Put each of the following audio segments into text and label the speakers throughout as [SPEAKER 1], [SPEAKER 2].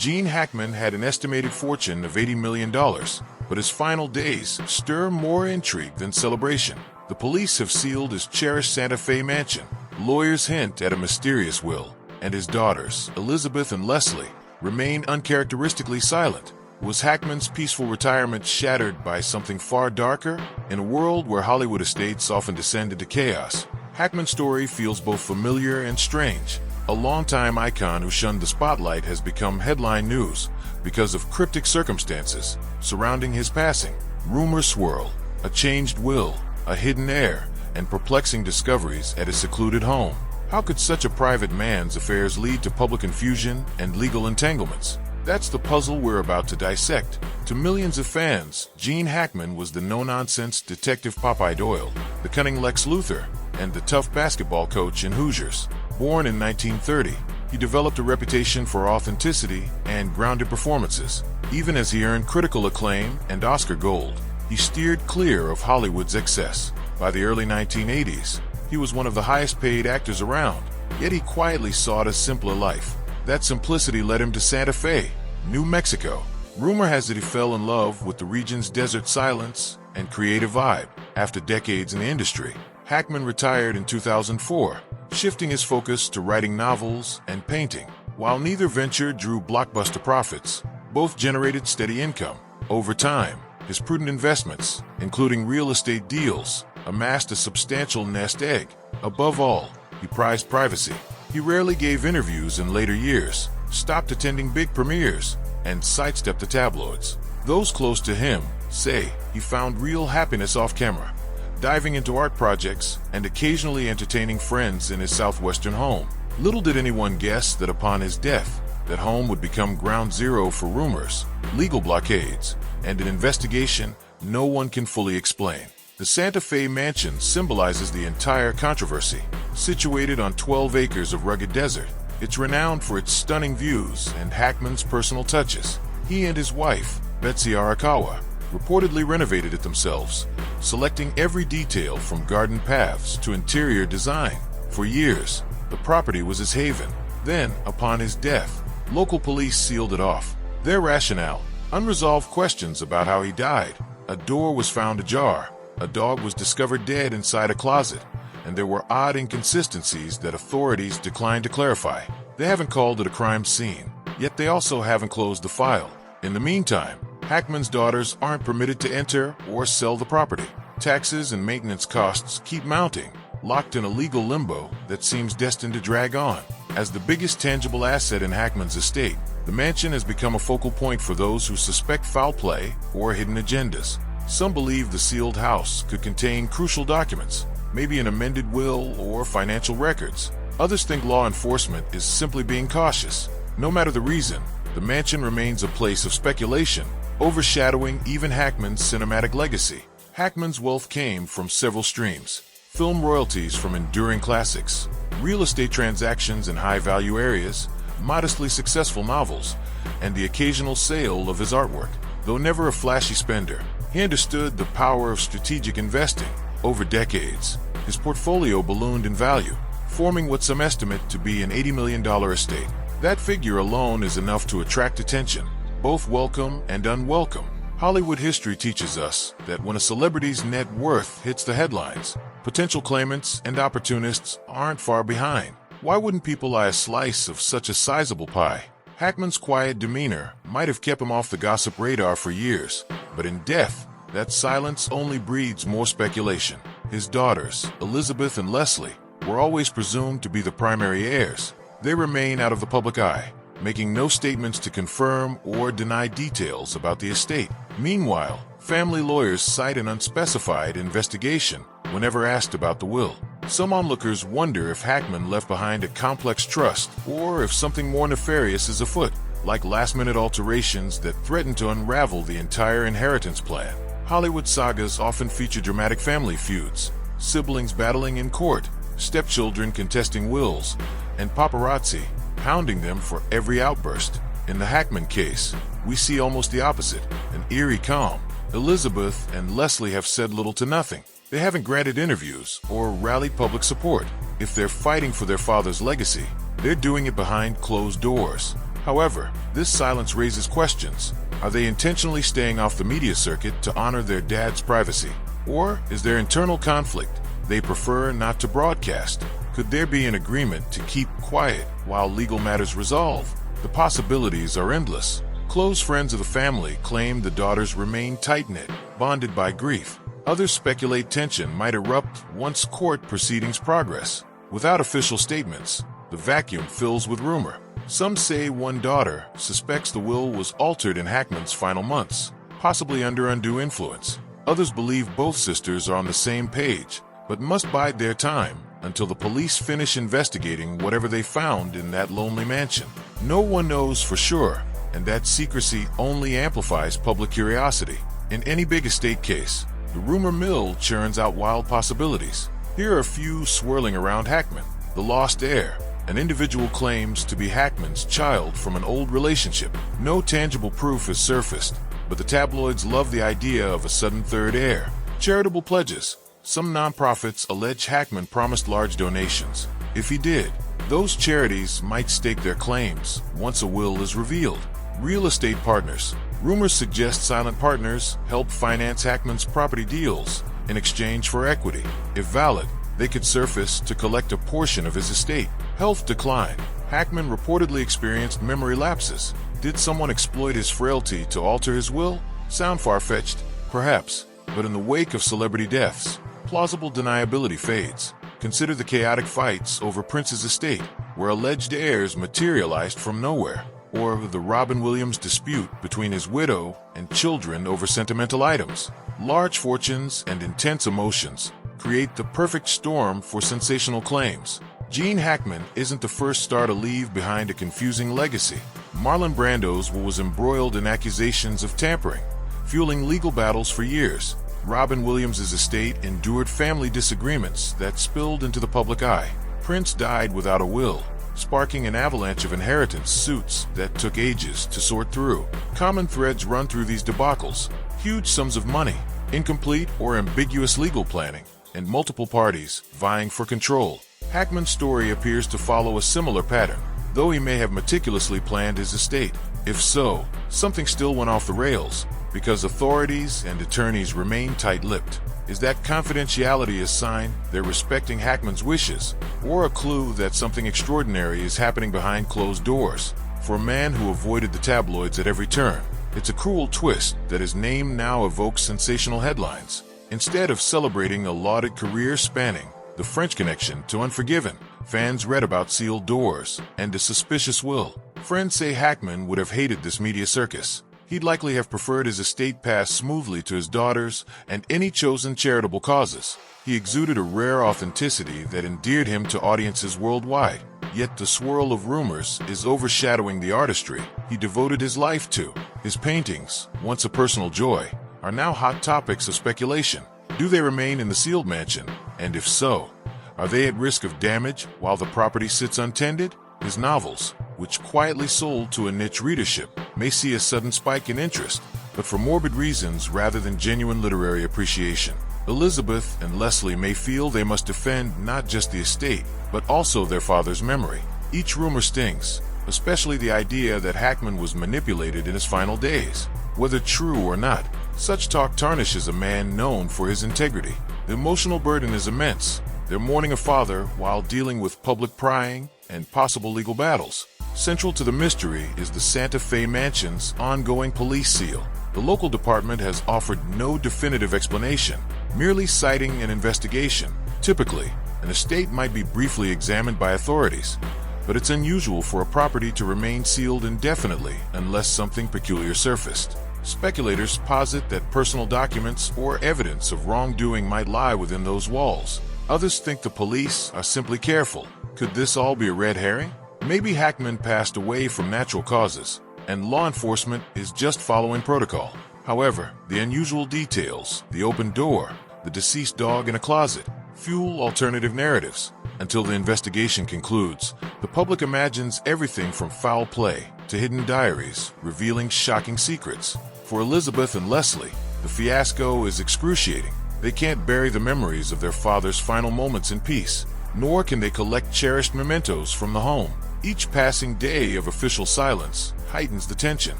[SPEAKER 1] Gene Hackman had an estimated fortune of $80 million, but his final days stir more intrigue than celebration. The police have sealed his cherished Santa Fe mansion. Lawyers hint at a mysterious will, and his daughters, Elizabeth and Leslie, remain uncharacteristically silent. Was Hackman's peaceful retirement shattered by something far darker? In a world where Hollywood estates often descend into chaos, Hackman's story feels both familiar and strange. A longtime icon who shunned the spotlight has become headline news because of cryptic circumstances surrounding his passing. Rumors swirl, a changed will, a hidden heir, and perplexing discoveries at his secluded home. How could such a private man's affairs lead to public confusion and legal entanglements? That's the puzzle we're about to dissect. To millions of fans, Gene Hackman was the no-nonsense Detective Popeye Doyle, the cunning Lex Luthor, and the tough basketball coach in Hoosiers. Born in 1930, he developed a reputation for authenticity and grounded performances. Even as he earned critical acclaim and Oscar gold, he steered clear of Hollywood's excess. By the early 1980s, he was one of the highest-paid actors around, yet he quietly sought a simpler life. That simplicity led him to Santa Fe, New Mexico. Rumor has it he fell in love with the region's desert silence and creative vibe. After decades in the industry, Hackman retired in 2004, shifting his focus to writing novels and painting. While neither venture drew blockbuster profits, both generated steady income. Over time, his prudent investments, including real estate deals, amassed a substantial nest egg. Above all, he prized privacy. He rarely gave interviews in later years, stopped attending big premieres, and sidestepped the tabloids. Those close to him say he found real happiness off camera, diving into art projects and occasionally entertaining friends in his southwestern home. Little did anyone guess that upon his death, that home would become ground zero for rumors, legal blockades, and an investigation no one can fully explain. The Santa Fe mansion symbolizes the entire controversy. Situated on 12 acres of rugged desert, it's renowned for its stunning views and Hackman's personal touches. He and his wife, Betsy Arakawa, reportedly renovated it themselves, selecting every detail from garden paths to interior design. For years, the property was his haven. Then, upon his death, local police sealed it off. Their rationale: unresolved questions about how he died. A door was found ajar, a dog was discovered dead inside a closet, and there were odd inconsistencies that authorities declined to clarify. They haven't called it a crime scene, yet they also haven't closed the file. In the meantime, Hackman's daughters aren't permitted to enter or sell the property. Taxes and maintenance costs keep mounting, locked in a legal limbo that seems destined to drag on. As the biggest tangible asset in Hackman's estate, the mansion has become a focal point for those who suspect foul play or hidden agendas. Some believe the sealed house could contain crucial documents, maybe an amended will or financial records. Others think law enforcement is simply being cautious. No matter the reason, the mansion remains a place of speculation, overshadowing even Hackman's cinematic legacy. Hackman's wealth came from several streams: film royalties from enduring classics, real estate transactions in high-value areas, modestly successful novels, and the occasional sale of his artwork. Though never a flashy spender, he understood the power of strategic investing. Over decades, his portfolio ballooned in value, forming what some estimate to be an $80 million estate. That figure alone is enough to attract attention, both welcome and unwelcome. Hollywood history teaches us that when a celebrity's net worth hits the headlines, potential claimants and opportunists aren't far behind. Why wouldn't people eye a slice of such a sizable pie? Hackman's quiet demeanor might have kept him off the gossip radar for years, but in death, that silence only breeds more speculation. His daughters, Elizabeth and Leslie, were always presumed to be the primary heirs. They remain out of the public eye, making no statements to confirm or deny details about the estate. Meanwhile, family lawyers cite an unspecified investigation whenever asked about the will. Some onlookers wonder if Hackman left behind a complex trust or if something more nefarious is afoot, like last-minute alterations that threaten to unravel the entire inheritance plan. Hollywood sagas often feature dramatic family feuds, siblings battling in court, stepchildren contesting wills, and paparazzi hounding them for every outburst. In the Hackman case, we see almost the opposite, an eerie calm. Elizabeth and Leslie have said little to nothing. They haven't granted interviews or rallied public support. If they're fighting for their father's legacy, they're doing it behind closed doors. However, this silence raises questions. Are they intentionally staying off the media circuit to honor their dad's privacy? Or is there internal conflict they prefer not to broadcast? Could there be an agreement to keep quiet while legal matters resolve? The possibilities are endless. Close friends of the family claim the daughters remain tight-knit, bonded by grief. Others speculate tension might erupt once court proceedings progress. Without official statements, the vacuum fills with rumor. Some say one daughter suspects the will was altered in Hackman's final months, possibly under undue influence. Others believe both sisters are on the same page, but must bide their time until the police finish investigating whatever they found in that lonely mansion. No one knows for sure, and that secrecy only amplifies public curiosity. In any big estate case, the rumor mill churns out wild possibilities. Here are a few swirling around Hackman. The lost heir. An individual claims to be Hackman's child from an old relationship. No tangible proof has surfaced, but the tabloids love the idea of a sudden third heir. Charitable pledges. Some nonprofits allege Hackman promised large donations. If he did, those charities might stake their claims once a will is revealed. Real estate partners. Rumors suggest silent partners help finance Hackman's property deals in exchange for equity. If valid, they could surface to collect a portion of his estate. Health decline. Hackman reportedly experienced memory lapses. Did someone exploit his frailty to alter his will? Sound far-fetched? Perhaps. But in the wake of celebrity deaths, plausible deniability fades. Consider the chaotic fights over Prince's estate, where alleged heirs materialized from nowhere. Or the Robin Williams dispute between his widow and children over sentimental items. Large fortunes and intense emotions create the perfect storm for sensational claims. Gene Hackman isn't the first star to leave behind a confusing legacy. Marlon Brando's was embroiled in accusations of tampering, fueling legal battles for years. Robin Williams' estate endured family disagreements that spilled into the public eye. Prince died without a will, sparking an avalanche of inheritance suits that took ages to sort through. Common threads run through these debacles: huge sums of money, incomplete or ambiguous legal planning, and multiple parties vying for control. Hackman's story appears to follow a similar pattern, though he may have meticulously planned his estate. If so, something still went off the rails, because authorities and attorneys remain tight-lipped. Is that confidentiality a sign they're respecting Hackman's wishes, or a clue that something extraordinary is happening behind closed doors? For a man who avoided the tabloids at every turn, it's a cruel twist that his name now evokes sensational headlines. Instead of celebrating a lauded career spanning the French Connection to Unforgiven, fans read about sealed doors and a suspicious will. Friends say Hackman would have hated this media circus. He'd likely have preferred his estate pass smoothly to his daughters and any chosen charitable causes. He exuded a rare authenticity that endeared him to audiences worldwide. Yet the swirl of rumors is overshadowing the artistry he devoted his life to. His paintings, once a personal joy, are now hot topics of speculation. Do they remain in the sealed mansion? And if so, are they at risk of damage while the property sits untended? His novels, which quietly sold to a niche readership, may see a sudden spike in interest, but for morbid reasons rather than genuine literary appreciation. Elizabeth and Leslie may feel they must defend not just the estate, but also their father's memory. Each rumor stings, especially the idea that Hackman was manipulated in his final days. Whether true or not, such talk tarnishes a man known for his integrity. The emotional burden is immense. They're mourning a father while dealing with public prying and possible legal battles. Central to the mystery is the Santa Fe Mansion's ongoing police seal. The local department has offered no definitive explanation, merely citing an investigation. Typically, an estate might be briefly examined by authorities, but it's unusual for a property to remain sealed indefinitely unless something peculiar surfaced. Speculators posit that personal documents or evidence of wrongdoing might lie within those walls. Others think the police are simply careful. Could this all be a red herring? Maybe Hackman passed away from natural causes, and law enforcement is just following protocol. However, the unusual details, the open door, the deceased dog in a closet, fuel alternative narratives. Until the investigation concludes, the public imagines everything from foul play to hidden diaries revealing shocking secrets. For Elizabeth and Leslie, the fiasco is excruciating. They can't bury the memories of their father's final moments in peace, nor can they collect cherished mementos from the home. Each passing day of official silence heightens the tension.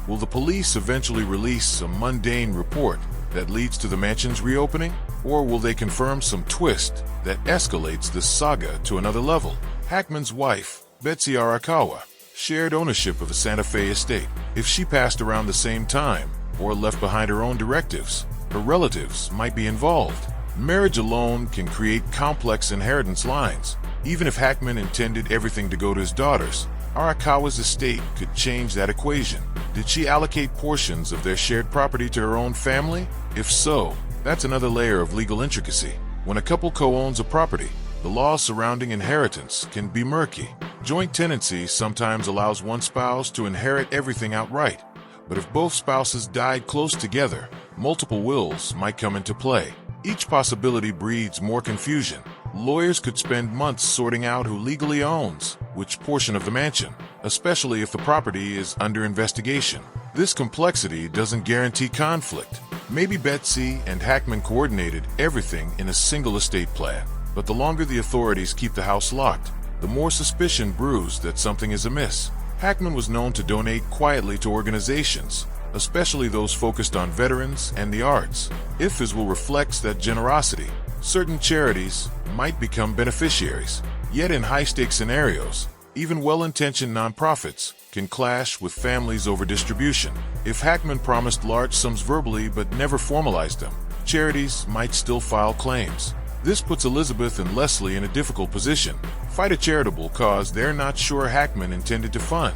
[SPEAKER 1] Will the police eventually release a mundane report that leads to the mansion's reopening? Or will they confirm some twist that escalates this saga to another level? Hackman's wife, Betsy Arakawa, shared ownership of the Santa Fe estate. If she passed around the same time or left behind her own directives, her relatives might be involved. Marriage alone can create complex inheritance lines. Even if Hackman intended everything to go to his daughters, Arakawa's estate could change that equation. Did she allocate portions of their shared property to her own family? If so, that's another layer of legal intricacy. When a couple co-owns a property, the law surrounding inheritance can be murky. Joint tenancy sometimes allows one spouse to inherit everything outright, but if both spouses died close together, multiple wills might come into play. Each possibility breeds more confusion. Lawyers could spend months sorting out who legally owns which portion of the mansion, especially if the property is under investigation. This complexity doesn't guarantee conflict. Maybe Betsy and Hackman coordinated everything in a single estate plan, but the longer the authorities keep the house locked, the more suspicion brews that something is amiss. Hackman was known to donate quietly to organizations, especially those focused on veterans and the arts. If his will reflects that generosity, certain charities might become beneficiaries. Yet in high-stakes scenarios, even well-intentioned nonprofits can clash with families over distribution. If Hackman promised large sums verbally but never formalized them, charities might still file claims. This puts Elizabeth and Leslie in a difficult position. Fight a charitable cause they're not sure Hackman intended to fund,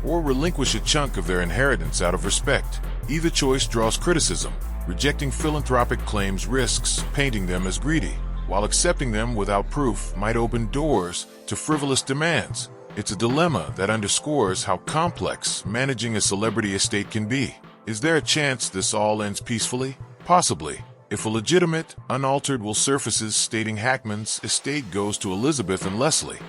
[SPEAKER 1] or relinquish a chunk of their inheritance out of respect. Either choice draws criticism. Rejecting philanthropic claims risks painting them as greedy, while accepting them without proof might open doors to frivolous demands. It's a dilemma that underscores how complex managing a celebrity estate can be. Is there a chance this all ends peacefully? Possibly. If a legitimate, unaltered will surfaces stating Hackman's estate goes to Elizabeth and Leslie,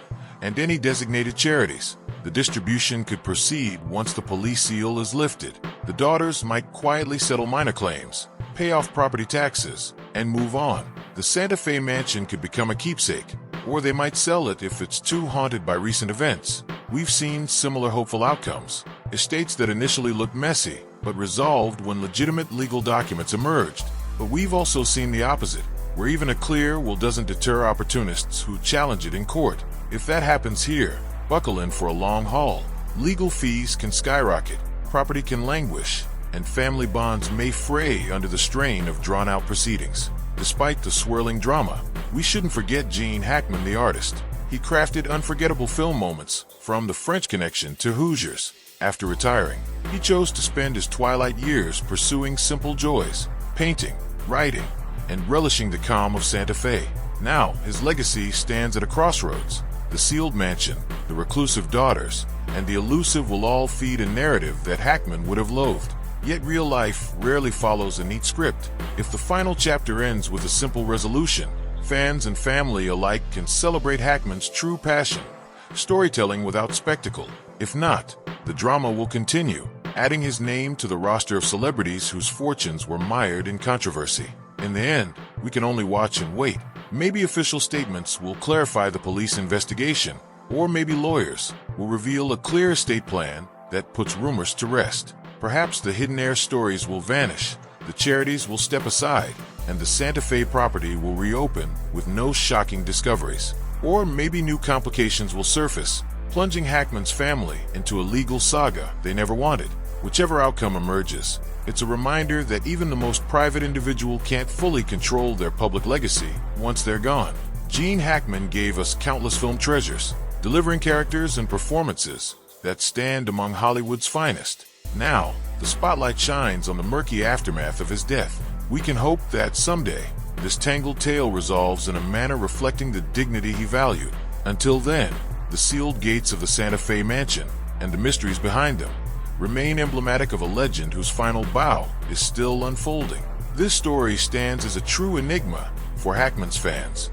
[SPEAKER 1] and any designated charities, the distribution could proceed once the police seal is lifted. The daughters might quietly settle minor claims, pay off property taxes, and move on. The Santa Fe mansion could become a keepsake, or they might sell it if it's too haunted by recent events. We've seen similar hopeful outcomes. Estates that initially looked messy, but resolved when legitimate legal documents emerged. But we've also seen the opposite, where even a clear will doesn't deter opportunists who challenge it in court. If that happens here, buckle in for a long haul. Legal fees can skyrocket, property can languish, and family bonds may fray under the strain of drawn-out proceedings. Despite the swirling drama, we shouldn't forget Gene Hackman, the artist. He crafted unforgettable film moments, from The French Connection to Hoosiers. After retiring, he chose to spend his twilight years pursuing simple joys, painting, writing, and relishing the calm of Santa Fe. Now, his legacy stands at a crossroads. The sealed mansion, the reclusive daughters, and the elusive will all feed a narrative that Hackman would have loathed. Yet real life rarely follows a neat script. If the final chapter ends with a simple resolution, fans and family alike can celebrate Hackman's true passion, storytelling without spectacle. If not, the drama will continue, adding his name to the roster of celebrities whose fortunes were mired in controversy. In the end, we can only watch and wait. Maybe official statements will clarify the police investigation, or maybe lawyers will reveal a clear estate plan that puts rumors to rest. Perhaps the hidden heir stories will vanish, the charities will step aside, and the Santa Fe property will reopen with no shocking discoveries. Or maybe new complications will surface, plunging Hackman's family into a legal saga they never wanted. Whichever outcome emerges, it's a reminder that even the most private individual can't fully control their public legacy once they're gone. Gene Hackman gave us countless film treasures, delivering characters and performances that stand among Hollywood's finest. Now, the spotlight shines on the murky aftermath of his death. We can hope that someday, this tangled tale resolves in a manner reflecting the dignity he valued. Until then, the sealed gates of the Santa Fe mansion, and the mysteries behind them, remain emblematic of a legend whose final bow is still unfolding. This story stands as a true enigma for Hackman's fans,